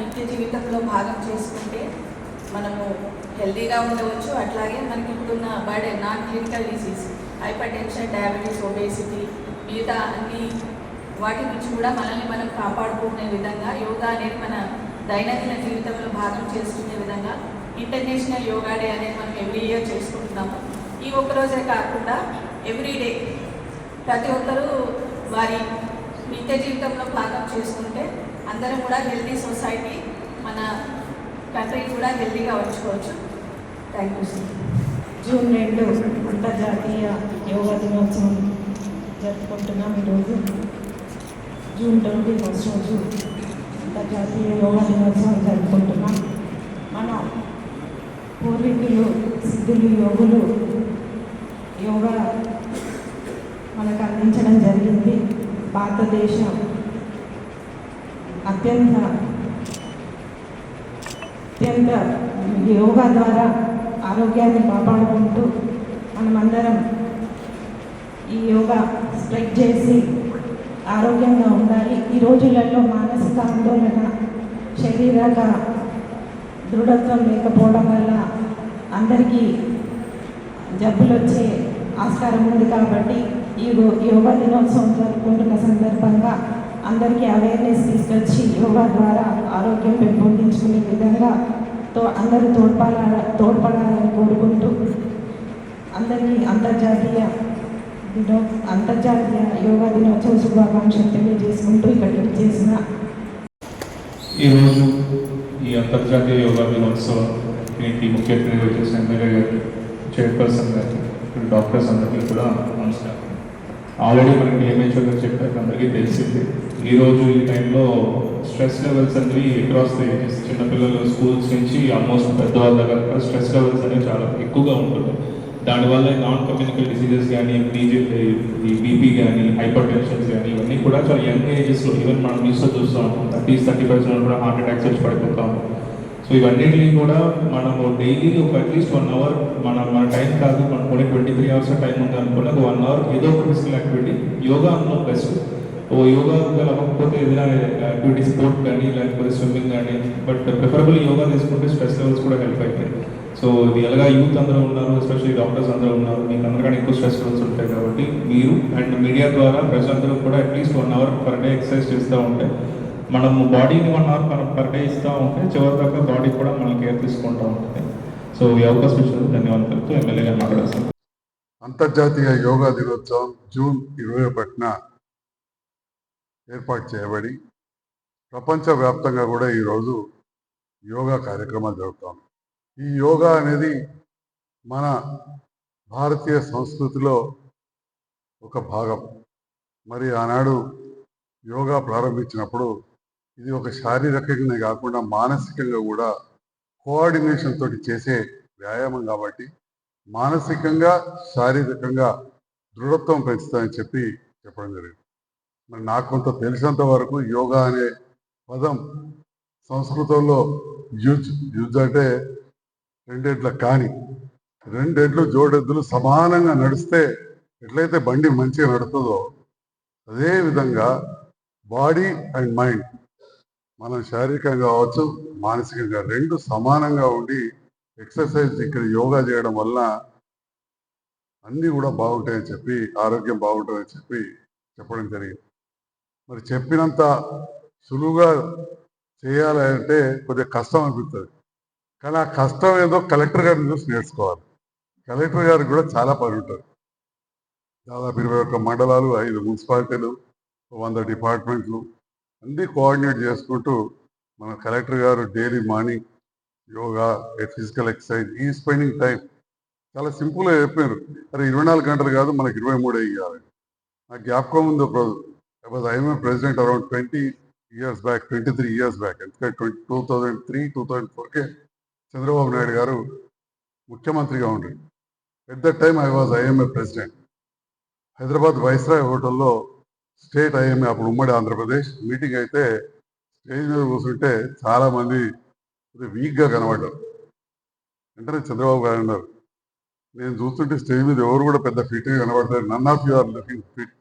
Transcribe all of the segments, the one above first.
నిత్య జీవితంలో భాగం చేసుకుంటే మనము హెల్తీగా ఉండవచ్చు. అట్లాగే మనకి ఇప్పుడున్న burden non clinical disease hyper tension, diabetes, obesity మిగతా అన్ని వాటి నుంచి కూడా మనల్ని మనం కాపాడుకునే విధంగా యోగా అనేది మన దైనందిన జీవితంలో భాగం చేసుకునే విధంగా ఇంటర్నేషనల్ యోగా డే అనేది మనం ఎవ్రీ ఇయర్ చేసుకుంటున్నాము. ఈ ఒక్కరోజే కాకుండా ఎవ్రీడే ప్రతి ఒక్కరూ వారి నిత్య జీవితంలో భాగం చేసుకుంటే అందరం కూడా హెల్తీ సొసైటీ, మన కంట్రీ కూడా హెల్తీగా ఉంచుకోవచ్చు. Thank you sir. జూన్ 2 అంతర్జాతీయ యోగా దినోత్సవం జరుపుకుంటున్నాం. ఈరోజు జూన్ 21 రోజు అంతర్జాతీయ యోగా దినోత్సవం జరుపుకుంటున్నాం. మన పూర్వీకులు, సిద్ధులు, యోగులు యోగా మనకు అందించడం జరిగింది. భారతదేశం అత్యంత యోగా ద్వారా ఆరోగ్యాన్ని కాపాడుకుంటూ మనమందరం ఈ యోగా స్ప్రెడ్ చేసి ఆరోగ్యంగా ఉండాలి. ఈ రోజులలో మానసిక ఆందోళన, శారీరక దృఢత్వం లేకపోవడం వల్ల అందరికీ జబ్బులు వచ్చే ఆస్కారం ఉంది. కాబట్టి ఈ యోగా దినోత్సవం జరుపుకుంటున్న సందర్భంగా అందరికీ అవేర్నెస్ తీసుకొచ్చి యోగా ద్వారా ఆరోగ్యం పెంపొందించుకునే విధంగా అందరూ తోడ్పడాలని కోరుకుంటూ అందరికీ అంతర్జాతీయ యోగా దినోత్సవ శుభాకాంక్షలు తెలియజేసుకుంటూ ఇక్కడికి చేసిన ఈరోజు ఈ అంతర్జాతీయ యోగా దినోత్సవానికి ముఖ్య అతిథిగా చేసిన ఎమ్మెల్యే గారు, చైర్పర్సన్ గారు, డాక్టర్స్ అందరికీ కూడా నమస్కారం. ఆల్రెడీ మనకి ఏమేషో గారు చెప్పారు, అందరికీ తెలిసింది. ఈరోజు ఈ టైంలో స్ట్రెస్ లెవెల్స్ అనేవి అక్రాస్ ద ఏజెస్, చిన్నపిల్లలు స్కూల్స్ నుంచి ఆల్మోస్ట్ పెద్దవాళ్ళ దగ్గర స్ట్రెస్ లెవెల్స్ అనేవి చాలా ఎక్కువగా ఉంటుంది. దానివల్ల నాన్ కమ్యూనికల్ డిసీజెస్ కానీ, బీపీ కానీ, హైపర్ టెన్షన్స్ కానీ ఇవన్నీ కూడా చాలా యంగ్ ఏజెస్లో, ఈవెన్ మనం న్యూస్లో చూస్తూ ఉంటాం 30% కూడా హార్ట్ అటాక్స్ వచ్చి పడిపోతాం. సో ఇవన్నిటిని కూడా మనము డైలీ ఒక అట్లీస్ట్ 1 అవర్ మన టైం కాదు, మనకు 23 అవర్స్ టైం ఉంది అనుకున్న ఒక 1 అవర్ ఏదో ఒక ఫిజికల్ యాక్టివిటీ, యోగా అన్న బెస్ట్. యోగా అవ్వకపోతే ఏదైనా యాక్టివిటీ, స్పోర్ట్ కానీ లేకపోతే స్విమ్మింగ్ కానీ, బట్ ప్రిఫరబుల్ యోగా తీసుకుంటే స్ట్రెస్ లెవెల్స్ కూడా హెల్ప్ అవుతాయి. సో ఇది ఎలాగా యూత్ అందరూ ఉన్నారు, ఎస్పెషల్లీ డాక్టర్స్ అందరూ ఉన్నారు, మీకు అందరికీ ఎక్కువ స్ట్రెస్ లెవెల్స్ ఉంటాయి. కాబట్టి మీరు అండ్ మీడియా ద్వారా ప్రజలందరూ కూడా at least 1 hour per day exercise చేస్తూ ఉంటే, మనము బాడీని 1 అవర్ పర్ డే ఇస్తూ ఉంటే చివరి దాకా బాడీ కూడా మనం కేర్ తీసుకుంటూ ఉంటుంది. సో ఈ అవకాశం ఇచ్చినందుకు ధన్యవాదాలు. ఎమ్మెల్యే గారు మాట్లాడారు. అంతర్జాతీయ యోగా దినోత్సవం జూన్ 21న ఏర్పాటు చేయబడి ప్రపంచవ్యాప్తంగా కూడా ఈరోజు యోగా కార్యక్రమాలు జరుగుతాం. ఈ యోగా అనేది మన భారతీయ సంస్కృతిలో ఒక భాగం. మరి ఆనాడు యోగా ప్రారంభించినప్పుడు ఇది ఒక శారీరకంగానే కాకుండా మానసికంగా కూడా కోఆర్డినేషన్ తోటి చేసే వ్యాయామం కాబట్టి మానసికంగా, శారీరకంగా దృఢత్వం పెంచుతాయని చెప్పడం జరిగింది. మరి నాకు కొంత తెలిసినంత వరకు యోగా అనే పదం సంస్కృతంలో యుజ్ అంటే రెండెడ్ల కాని, రెండెడ్లు జోడెద్దులు సమానంగా నడిస్తే ఎట్లయితే బండి మంచిగా నడుతుందో అదే విధంగా బాడీ అండ్ మైండ్, మనం శారీరకంగా కావచ్చు, మానసికంగా రెండు సమానంగా ఉండి ఎక్సర్సైజ్ ఇక్కడ యోగా చేయడం వల్ల అన్నీ కూడా బాగుంటాయని చెప్పి, ఆరోగ్యం బాగుంటుందని చెప్పడం జరిగింది. మరి చెప్పినంత సులువుగా చేయాలి అంటే కొద్దిగా కష్టం అనిపిస్తుంది. కానీ ఆ కష్టం ఏదో కలెక్టర్ గారిని చూసి నేర్చుకోవాలి. కలెక్టర్ గారికి కూడా చాలా పని ఉంటుంది. దాదాపు 21 మండలాలు, 5 మున్సిపాలిటీలు, 100 డిపార్ట్మెంట్లు అన్నీ కోఆర్డినేట్ చేసుకుంటూ మన కలెక్టర్ గారు daily morning yoga, physical exercise, ఈ స్పెండింగ్ టైం చాలా సింపుల్గా చెప్పారు. అరే 24 గంటలు కాదు, మనకి 23 ఇవ్వాలి. నాకు జ్ఞాపకం ఉంది, ఒక రోజు I'm president around 23 years back. ఎందుకంటే 2003-2004కే చంద్రబాబు నాయుడు గారు ముఖ్యమంత్రిగా ఉండారు. At that time IMA president. Hyderabad viceroy హోటల్లో స్టేట్ ఐఎంఏ, అప్పుడు ఉమ్మడి ఆంధ్రప్రదేశ్ మీటింగ్ అయితే స్టేజ్ మీద కూర్చుంటే చాలామంది వీక్గా కనబడ్డారు. వెంటనే చంద్రబాబు గారు అన్నారు, నేను చూస్తుంటే స్టేజ్ మీద ఎవరు కూడా పెద్ద ఫిట్గా కనబడతారు, none of you are looking fit.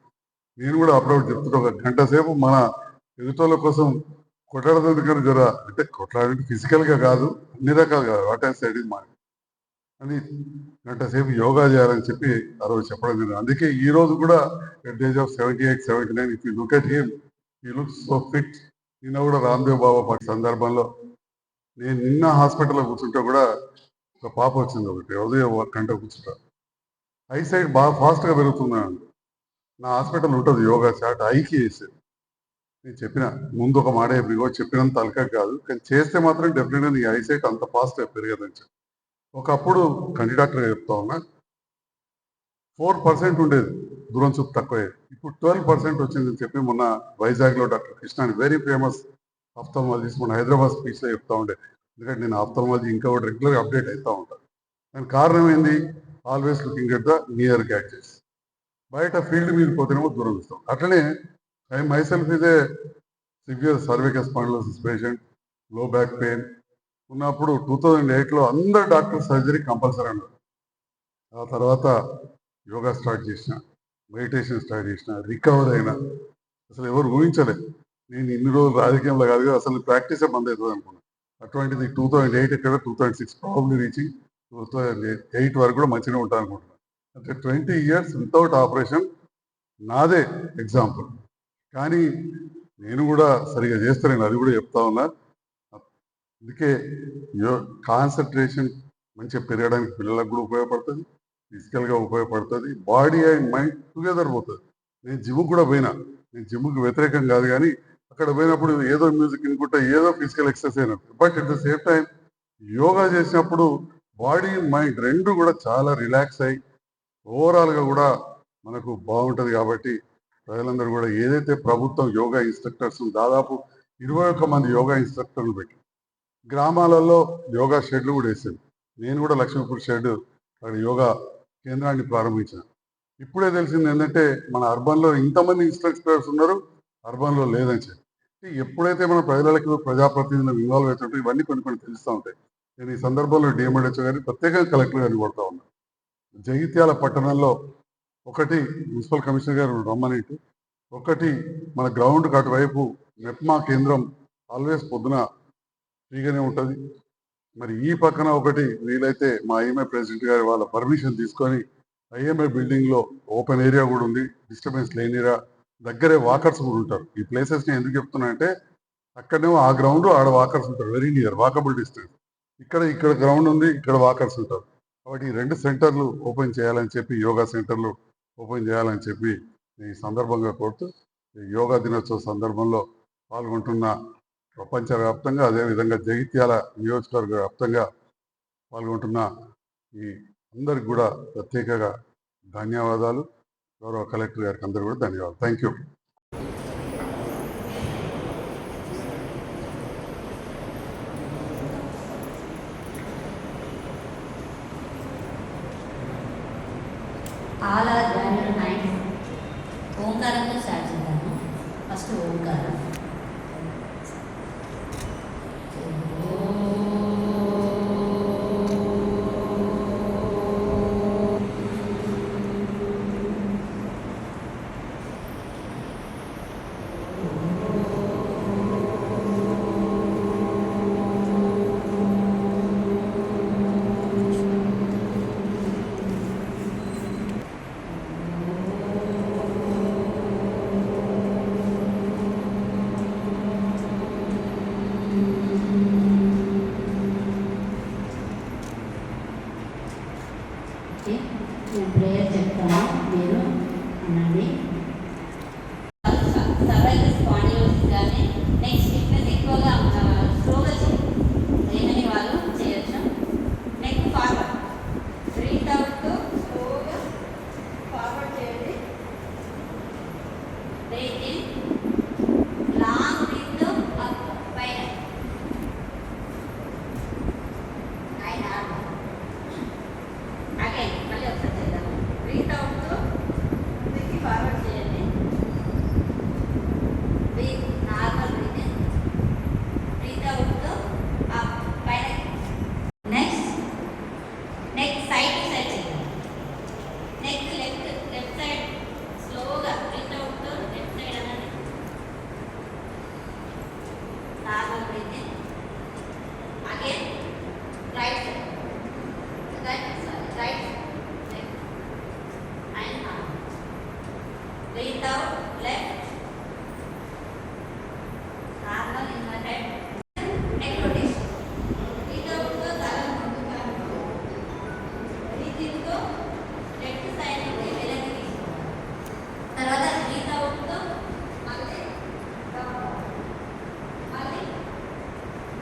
నేను కూడా అప్పుడప్పుడు చెప్తుంటే ఒక గంట సేపు మన ఎదుటోళ్ళ కోసం కొట్లాడదని జర అంటే కొట్లాడంటే ఫిజికల్గా కాదు, అన్ని రకాలుగా what I side is mind అని గంట సేపు యోగా చేయాలని చెప్పి ఆ రోజు చెప్పడం జరిగింది. అందుకే ఈ రోజు కూడా at age of 78, 79 if you look at him ఈ లుక్ సో ఫిట్. నిన్న కూడా రామ్దేవ్ బాబా పాటి సందర్భంలో నేను నిన్న హాస్పిటల్లో కూర్చుంటే కూడా ఒక పాప వచ్చింది, ఒకటి ఉదయం ఒక గంట కూర్చుంటా. ఐసైట్ బాగా ఫాస్ట్గా పెరుగుతున్నాను. నా హాస్పిటల్ ఉంటుంది యోగా చాట్ ఐకి వేసేది. నేను చెప్పిన ముందు ఒక మాట చెప్పినంత తలక కాదు, కానీ చేస్తే మాత్రం డెఫినెట్గా నీ ఐసైట్ అంత ఫాస్ట్గా పెరగదని చెప్పి ఒకప్పుడు కంటి డాక్టర్గా చెప్తా ఉన్నా 4% ఉండేది దూరం చూపు తక్కువ, ఇప్పుడు 12% వచ్చిందని చెప్పి మొన్న వైజాగ్లో డాక్టర్ కృష్ణ అని వెరీ ఫేమస్ ఆఫ్థల్మాలజిస్ట్ మన హైదరాబాద్ స్పీచ్లో చెప్తా ఉండే. ఎందుకంటే నేను ఆఫ్థల్మాలజీ ఇంకా కూడా రెగ్యులర్గా అప్డేట్ అవుతూ ఉంటాను. దానికి కారణం ఏంది? Always looking at the near gadgets. బయట ఫీల్డ్ మీద పోతేనేమో దూరం ఇస్తాం. అట్లనే ఐ మైసెల్ఫ్ ఇదే సివియర్ సర్వికల్ స్పాండిలోసిస్ పేషెంట్, లో బ్యాక్ పెయిన్ ఉన్నప్పుడు 2008లో అందరు డాక్టర్ సర్జరీ కంపల్సరీ అన్నారు. ఆ తర్వాత యోగా స్టార్ట్ చేసిన, మెడిటేషన్ స్టార్ట్ చేసిన, రికవర్ అయినా. అసలు ఎవరు ఊహించలేదు నేను ఇన్ని రోజులు రాజకీయంలో కాదు కదా, అసలు ప్రాక్టీసే బంద్ అవుతుంది అనుకున్నాను. అటువంటిది 2008 ఇక్కడ 2006 ప్రాబ్లీ రీచింగ్ 2008 వరకు కూడా మంచిగా ఉంటాను అనుకుంటున్నాను. అంటే 20 years వితౌట్ ఆపరేషన్ నాదే ఎగ్జాంపుల్. కానీ నేను కూడా సరిగా చేస్తాను, అది కూడా చెప్తా ఉన్నా. అందుకే కాన్సన్ట్రేషన్ మంచిగా పెరగడానికి పిల్లలకు కూడా ఉపయోగపడుతుంది, ఫిజికల్గా ఉపయోగపడుతుంది, బాడీ అండ్ మైండ్ టుగెదర్ పోతుంది. నేను జిమ్కి కూడా పోయినా, నేను జిమ్కి వ్యతిరేకం కాదు, కానీ అక్కడ పోయినప్పుడు ఏదో మ్యూజిక్ వినుకుంటా ఏదో ఫిజికల్ ఎక్సర్సైజ్ అయినప్పుడు, but at the same time yoga చేసినప్పుడు బాడీ మైండ్ రెండు కూడా చాలా రిలాక్స్ అయ్యి ఓవరాల్గా కూడా మనకు బాగుంటుంది. కాబట్టి ప్రజలందరూ కూడా ఏదైతే ప్రభుత్వం యోగా ఇన్స్ట్రక్టర్స్ దాదాపు 21 మంది యోగా ఇన్స్ట్రక్టర్లు పెట్టి గ్రామాలలో యోగా షెడ్లు కూడా వేసాను. నేను కూడా లక్ష్మీపూర్ షెడ్ అక్కడ యోగా కేంద్రాన్ని ప్రారంభించాను. ఇప్పుడే తెలిసింది ఏంటంటే మన అర్బన్లో ఇంతమంది ఇన్స్ట్రక్టర్స్ ఉన్నారు, అర్బన్లో లేదని చెప్పి. ఎప్పుడైతే మన ప్రజలకు ప్రజాప్రతినిధులను ఇన్వాల్వ్ అవుతుంటే ఇవన్నీ కొన్ని తెలుస్తూ ఉంటాయి. నేను ఈ సందర్భంలో డిఎంఎడ్హెచ్ఓ గారిని ప్రత్యేకంగా కలెక్టర్ గారిని కొడతా ఉన్నాను. జగిత్యాల పట్టణంలో ఒకటి మున్సిపల్ కమిషనర్ గారు రమ్మనేటి, ఒకటి మన గ్రౌండ్ అటువైపు మెప్మా కేంద్రం ఆల్వేస్ పొద్దున ఫ్రీగానే ఉంటుంది. మరి ఈ పక్కన ఒకటి వీలైతే మా ఐఎంఏ ప్రెసిడెంట్ గారి వాళ్ళ పర్మిషన్ తీసుకొని ఐఎంఏ బిల్డింగ్లో ఓపెన్ ఏరియా కూడా ఉంది, డిస్టర్బెన్స్ లేని ఏరియా, దగ్గరే వాకర్స్ కూడా ఉంటారు. ఈ ప్లేసెస్ని ఎందుకు చెప్తున్నా అంటే అక్కడనేమో ఆ గ్రౌండ్ ఆడ వాకర్స్ ఉంటారు, వెరీ నియర్ వాకబుల్ డిస్టెన్స్. ఇక్కడ గ్రౌండ్ ఉంది, ఇక్కడ వాకర్స్ ఉంటారు. కాబట్టి ఈ 2 సెంటర్లు ఓపెన్ చేయాలని చెప్పి, యోగా సెంటర్లు ఓపెన్ చేయాలని చెప్పి ఈ సందర్భంగా కోరుతూ, ఈ యోగా దినోత్సవ సందర్భంలో పాల్గొంటున్న ప్రపంచవ్యాప్తంగా అదేవిధంగా జగిత్యాల నియోజకవర్గ వ్యాప్తంగా పాల్గొంటున్న ఈ అందరికి కూడా ప్రత్యేకంగా ధన్యవాదాలు. గౌరవ కలెక్టర్ గారికి అందరూ కూడా ధన్యవాదాలు. Thank you. All are join and ఓంకారంతో స్టార్ట్ చేద్దాము. ఫస్ట్ ఓంకారం.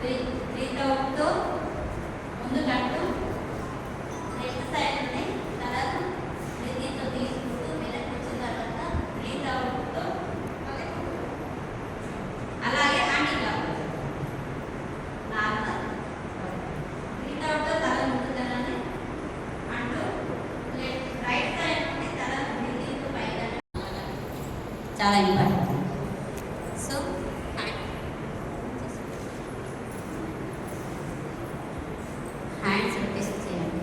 బ్రీత్ అవుట్తో ముందు కట్టు లెఫ్ట్ సైడ్ నుండి తలను బ్రీతింగ్తో తీసుకుంటూ వెనక్కి వచ్చిన తర్వాత బ్రీత్ అవుట్తో అలాగే హ్యాండ్ క్లాప్ నార్మల్ బ్రీత్ అవుట్తో తల ముందు తలని అంటూ రైట్ సైడ్ నుండి తల బ్రీతింగ్తో పైన చాలా ఇంపార్టెంట్. సో హ్యాండ్స్ రొటేషన్ చేయండి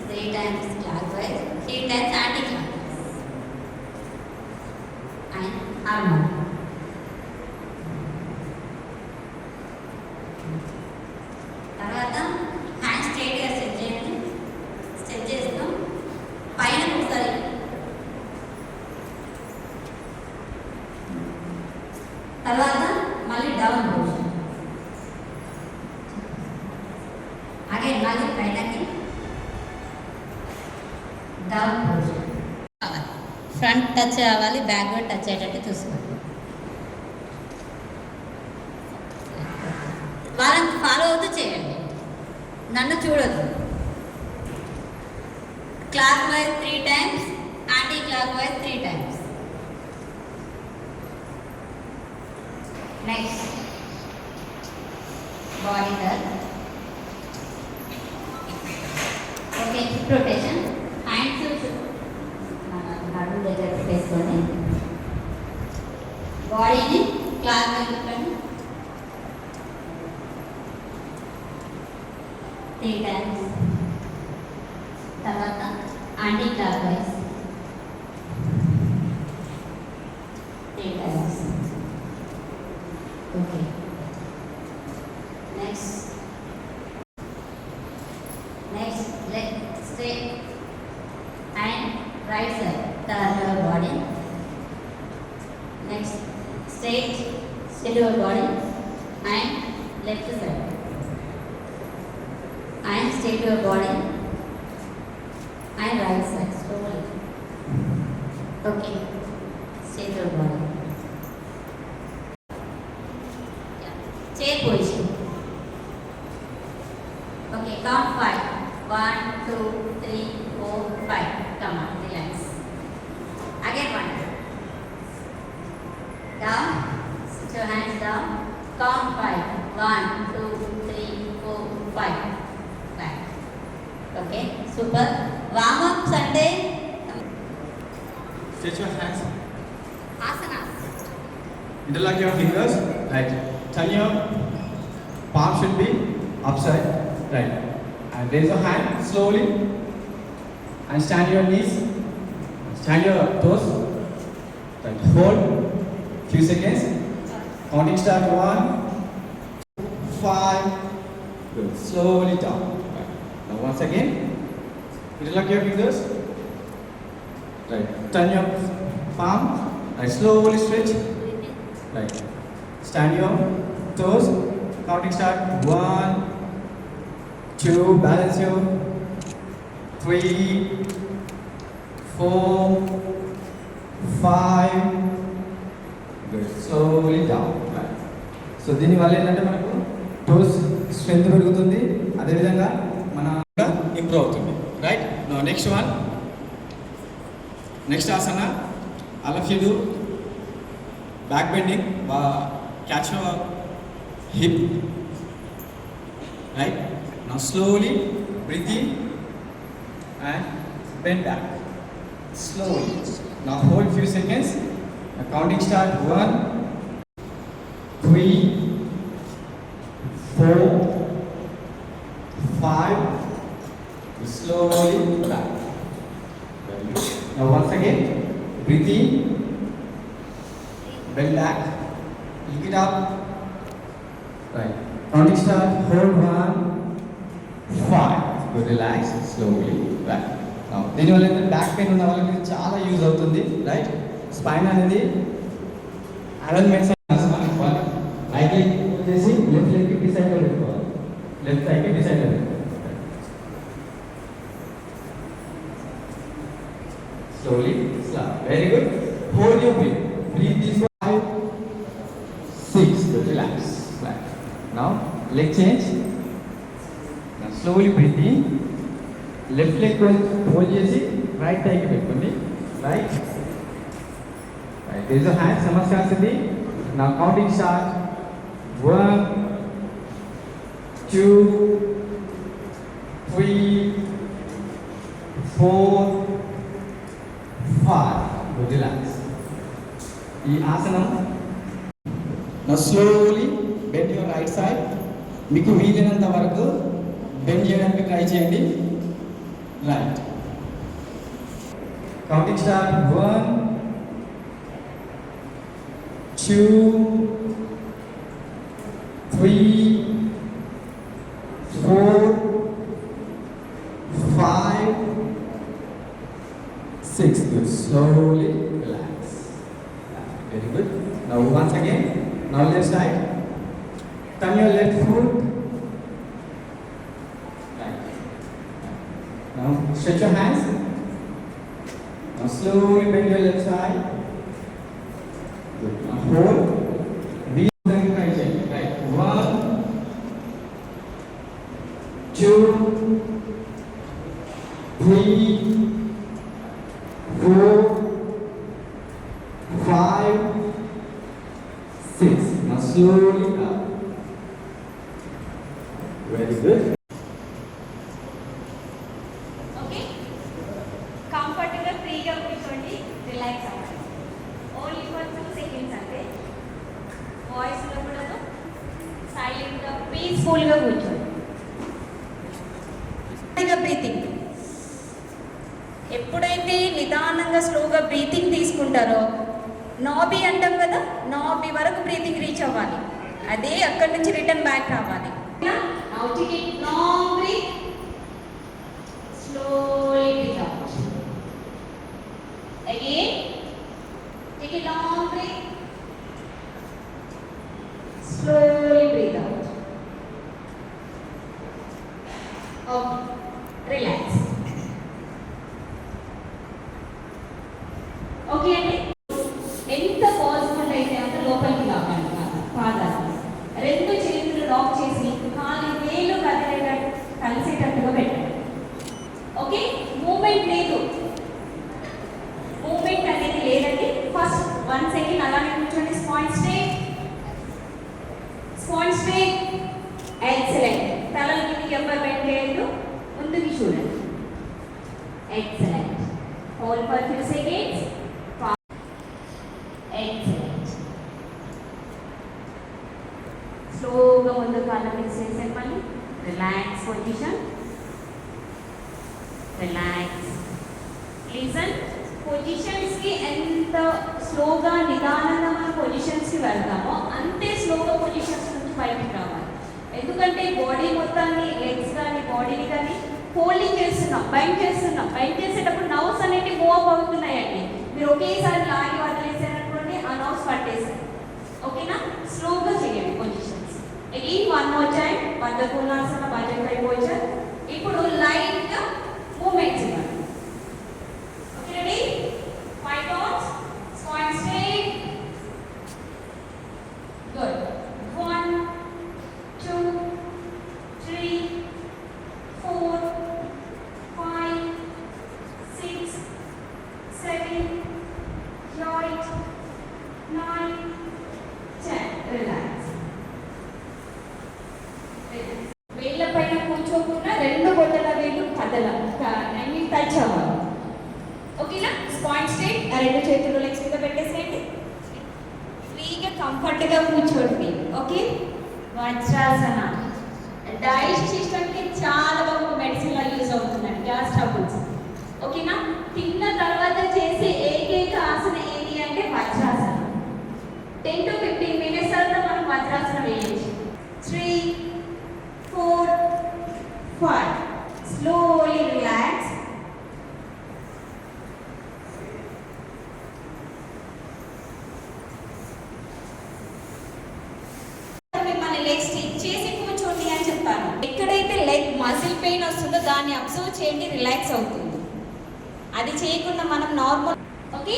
3 times clockwise, 3 times anti-clockwise and arm. తర్వాత హ్యాండ్ స్ట్రైట్గా సెట్ చేయండి. సెట్ చేస్తూ పైన ఒకసారి తర్వాత మళ్ళీ డౌన్ పొజిషన్ అగైన్ మళ్ళీ పైనకి డౌన్ పొజిషన్. ఫ్రంట్ టచ్ అవ్వాలి, బ్యాక్వర్డ్ టచ్ అయ్యేటట్టు చూసుకోండి. వాళ్ళని ఫాలో అవుతూ చేయండి, నన్ను చూడొద్దు. Clock wise 3 times, anti clock wise 3 times. Next body turn. Okay, hip rotation. Hands నడుము దగ్గర పెట్టేసుకోండి. బాడీని క్లాక్ వైజ్ పెట్టండి 3 times. తర్వాత anti clock wise 3 times. Okay, next leg straight and right side turn your body. Next straight your body and left side and straight your body and right side slowly. Okay, straight your body. Yeah. Chair position. Okay, count 5. 1, 2, 3, 4, 5. Come on, relax. Again 1. Down. Sit your hands down. Count 5. 1, 2, 3, 4, 5. Okay, super. Warm-ups అంటే Stretch your hands. Asanas. Interlock your fingers. Right. Turn your palm should be upside. Right. And raise your hand slowly. And stand your knees. Stand your toes. Right. Hold. Few seconds. Counting start 1, 5. Good. Slowly down. Right. Now once again. Interlock your fingers. Right. Turn your palm. Right. Slowly stretch. Right. Stand your toes. Counting start 1, 2. Balance your 3, 4, 5. Good. Slowly down. Right. So దీనివల్ల ఏంటంటే మనకు toes strength పెరుగుతుంది, అదేవిధంగా మన improve అవుతుంది. Right. Next one, next ఆసన అలఫ్యూడు back bending, catch your hip. Right. Now slowly breath in and bend back slowly. Now hold few seconds. Now counting start 1, 3, 4, 5. Slowly back. Very good. Now once again, breathe in, bend back, lift it up. Right. Counting start. Hold 1, 5. Good. Relax slowly back. Now దీనివల్ల ఏంటంటే back pain ఉన్న వాళ్ళకి చాలా use అవుతుంది. Right. Spine అనేది alignments right leg వచ్చేసి left లెగ్కి డిసైడ్లో పెట్టుకోవాలి, లెఫ్ట్ సైడ్కి డిసైడ్లో పెట్టుకోవాలి. Slowly slow. Very good. Hold your breath. Breath తీసుకో. 5, 6. Good. Relax. Right. Now leg change. Now slowly breathe in. Left leg hold చేసి right thigh కి పెట్టుకోండి. Right. Right. There is a hand Samaskasati. Now counting start. 1, 2, 3, 4, 5. Good. Relax. ఈ ఆసనం. Now slowly bend your right side. మీకు వీలైనంత వరకు bend చేయడానికి try చేయండి. Right. Counting start. 1, 2, 3, 4, 5, 6. Good. Slowly relax. Very good. Now once again. Now left side. Turn your left foot. Right. Now stretch your hands. Now slowly bend your left side. Good. Now hold. Right. 1, 2, 3, 4, 5, 6. Now slowly up. Very good. Okay కంఫర్ట్గా ఫ్రీగా కూర్చోండి, relax అవ్వండి. Only for 2 seconds అంటే voice ఉండకూడదు, సైలెంట్గా పీస్ఫుల్గా కూర్చోండి. Breathing ఎప్పుడైతే నిదానంగా స్లోగా బ్రీతింగ్ తీసుకుంటారో నాభి అంటాం కదా, నాభి వరకు బ్రీతింగ్ రీచ్ అవ్వాలి. అదే అక్కడి నుంచి రిటర్న్ బ్యాక్ రావాలి. Now take it long breath. Slowly breathe out. Again. Take a long breath. Slowly breathe out. Okay. Relax. Okay అండి. ఎంత పాసిబుల్ అయితే అంత లోపలికి లాగాలి పాదాలు. 2 చేతులు లాక్ చేసి కాలి వేలు కలిసేటట్టుగా పెట్టండి. ఓకే, మూమెంట్ లేదు, మూమెంట్ అనేది లేదండి. ఫస్ట్ 1 సెకండ్ అలానే కూర్చోండి. స్పాయిన్ స్ట్రేట్, స్పాయిన్ స్ట్రేట్. ఎక్సలెంట్. తలలు కిందికి ఎవ్వరు బెండ్ చేయొద్దు, ముందుకి చూడండి. Excellent. Hold for 2 seconds. Excellent. స్లోగా ముందు కాళ్ళ మీద చేసేది. మళ్ళీ రిలాక్స్ పొజిషన్. రిలాక్స్. లిజన్. పొజిషన్స్కి ఎంత స్లోగా నిదానంగా మనం పొజిషన్స్కి వెళ్తామో అంతే స్లోగా పొజిషన్స్ నుంచి బయటికి రావాలి. ఎందుకంటే బాడీ మొత్తాన్ని, లెగ్స్ కానీ బాడీని కానీ హోల్డింగ్ చేస్తున్నాం, బైండ్ చేస్తున్నాం. బైండ్ చేసేటప్పుడు నర్వ్స్ అనేవి మూవ్ అప్ అవుతున్నాయండి. మీరు ఒకేసారి లాగి వదిలేసారనుకోండి, ఆ నర్వ్స్ పట్టేసారు. ఓకేనా, స్లోగా చేయండి positions. Again 1 more time. బద్ధకోణాసన, butterfly posture. ఇప్పుడు లైట్గా మూమెంట్స్ ఇవ్వండి. Okay, ready? 5 counts. Spine straight. Good. 1, 2, 3, 4, 5, 6, 7, 8, 9, 10. Relax. వేళ్ళ పైన కూర్చోకుండా 2 బొట్టల వేలు కదలాలి, టచ్ అవ్వాలి. ఓకేనా? స్పాయిన్ స్ట్రేట్. ఆ 2 చేతులు లెగ్స్ మీద పెట్టేసేయండి. ఫ్రీగా కంఫర్ట్గా కూర్చోండి. ఓకే, వజ్రాసన. డైజెషన్కి చాలా బాగా మెడిసిన్లో యూజ్ అవుతుందండి, గ్యాస్ ట్రబుల్స్. ఓకేనా? తిన్న తర్వాత చేసే ఏకైక ఆసన ఏది అంటే వజ్రాసన. 10 to 15 minutes తర్వాత మనం వజ్రాసన వేయచ్చు. 3, 4, 5. Slowly relax. మిమ్మల్ని లెగ్ స్ట్రెచ్ చేసి కూర్చోండి అని చెప్తాను. ఎక్కడైతే లెగ్ మజిల్ పెయిన్ వస్తుందో దాన్ని అబ్జర్వ్ చేయండి, రిలాక్స్ అవుతుంది. అది చేయకుండా మనం నార్మల్. ఓకే,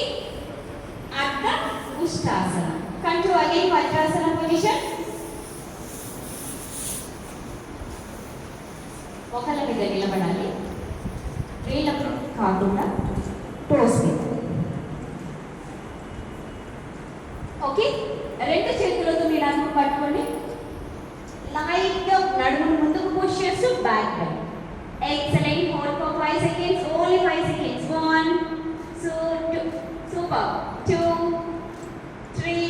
అర్ధ ఉష్టాసన. Come to again Vajrasana position. ఒకళ్ళ మీద నిలబడాలి. వేళ్ళకు కాకుండా టోస్ మీద. ఓకే, రెండు చేతులతో మీరు అనుకు పట్టుకోండి. లైట్గా నడుమును ముందుకు పుష్ చేస్తూ back bend. Excellent. Hold for 5 seconds. Only 5 seconds. 1, 2, super. 2, 3,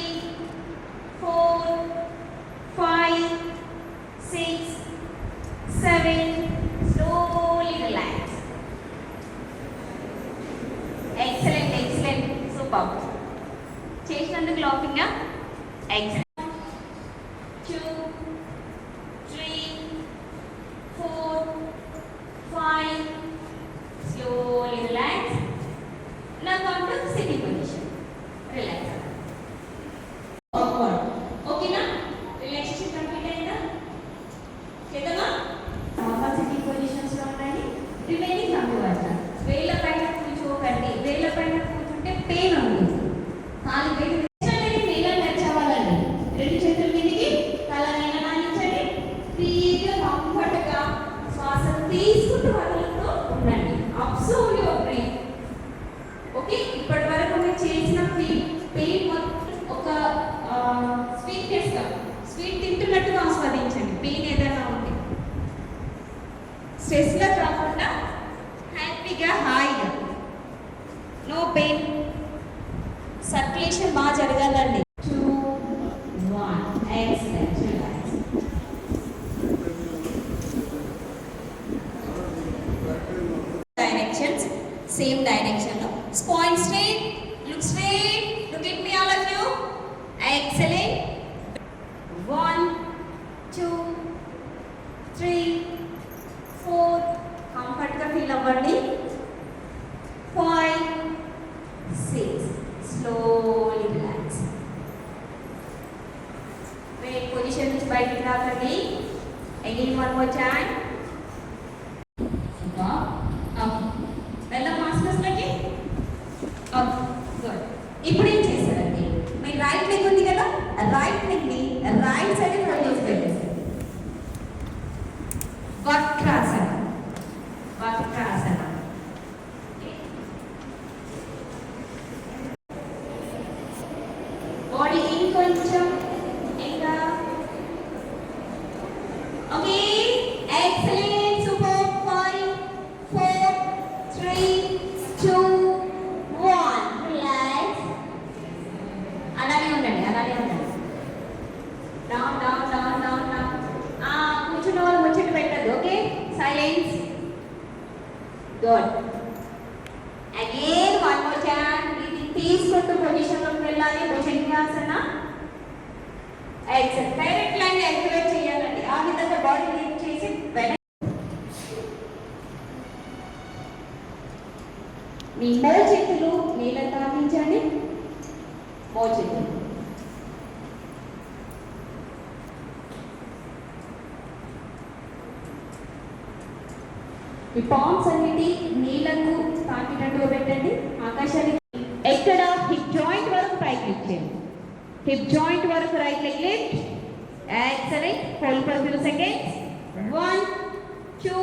4, 5, 6, 7. Slowly relax. Excellent, excellent. Super. చేసినందుకు laughing. Excellent. 2, 3, 4, 5. Slowly relax. Now come to sitting position. Relax. Upward. Okay na? Relaxation complete అయిందా? చేద్దామా? నార్మల్ సిట్టింగ్ పొజిషన్స్ లో ఉండండి. Remaining అందువల్ల వేళ్ళ పైన కూర్చోకండి. వేళ్ళ పైన కూర్చుంటే పెయిన్ ఉంది. కాలు వేలు నేల టచ్ అవ్వాలండి. రెండు చేతుల మీదకి తల నేల నానించండి. ఫ్రీగా కంఫర్ట్గా శ్వాస తీసుకుంటూ వదులుతూ ఉండండి. Observe your breath. ఓకే, ఇప్పటి వరకు మీరు చేసిన పెయిన్ మొత్తం ఒక స్వీట్ తింటున్నట్టుగా ఆస్వాదించండి. పెయిన్ ఏదైనా ఉంటే స్ట్రెస్గా కాకుండా హ్యాపీగా హాయిగా. No pain. సర్క్యులేషన్ బాగా జరగాలండి. 2, 1. Excellent. Relax. Directions, same direction. Spine straight, look straight, look at me all of you. Excellent. 1, 2, 3, 4. Comfort గా feel అవ్వండి. 5, 6. Slowly relax. Wait, position నుంచి బయటికి రాకండి. Again one more time. Up. వెళ్ళం మాస్టర్స్లకి. అప్. గుడ్. ఇప్పుడు ఏం చేస్తారండి, మీ రైట్ లెగ్ ఉంది కదా, రైట్ లెగ్ని రైట్ సైడ్ ఫోల్డ్ చేసి పెట్టేస్తారు. వక్రాసన. వక్రాసన. బాడీ ఇంకొంచెం ఇంకా. Okay, excellent. సూపర్. 5, 4, 3, 2, 1. రిలాక్స్. అలానే ఉండండి, అలానే ఉండండి. Down down down down down. కూర్చున్న వాళ్ళు ముచ్చట పెట్టద్దు. Okay, silence. Good. Again one more chance. ఇది తీసుకుంటూ పొజిషన్లోకి వెళ్ళాలి. Bhujangasana. Excel. Direct line activate చేయాలండి. ఆ విధంగా బాడీ లిఫ్ట్ చేసి మీ మోచేతులు నేల తాకించండి. మోచేతులు. మీ పామ్స్ అన్నిటి నీళ్లకు తాకినట్టుగా పెట్టండి. ఆకాశానికి. ఎక్కడ హిప్ జాయింట్ వరకు రైట్ లిఫ్ట్ చేయండి. హిప్ జాయింట్ వరకు right leg lift. Excellent. Hold for 2 seconds. 1, 2,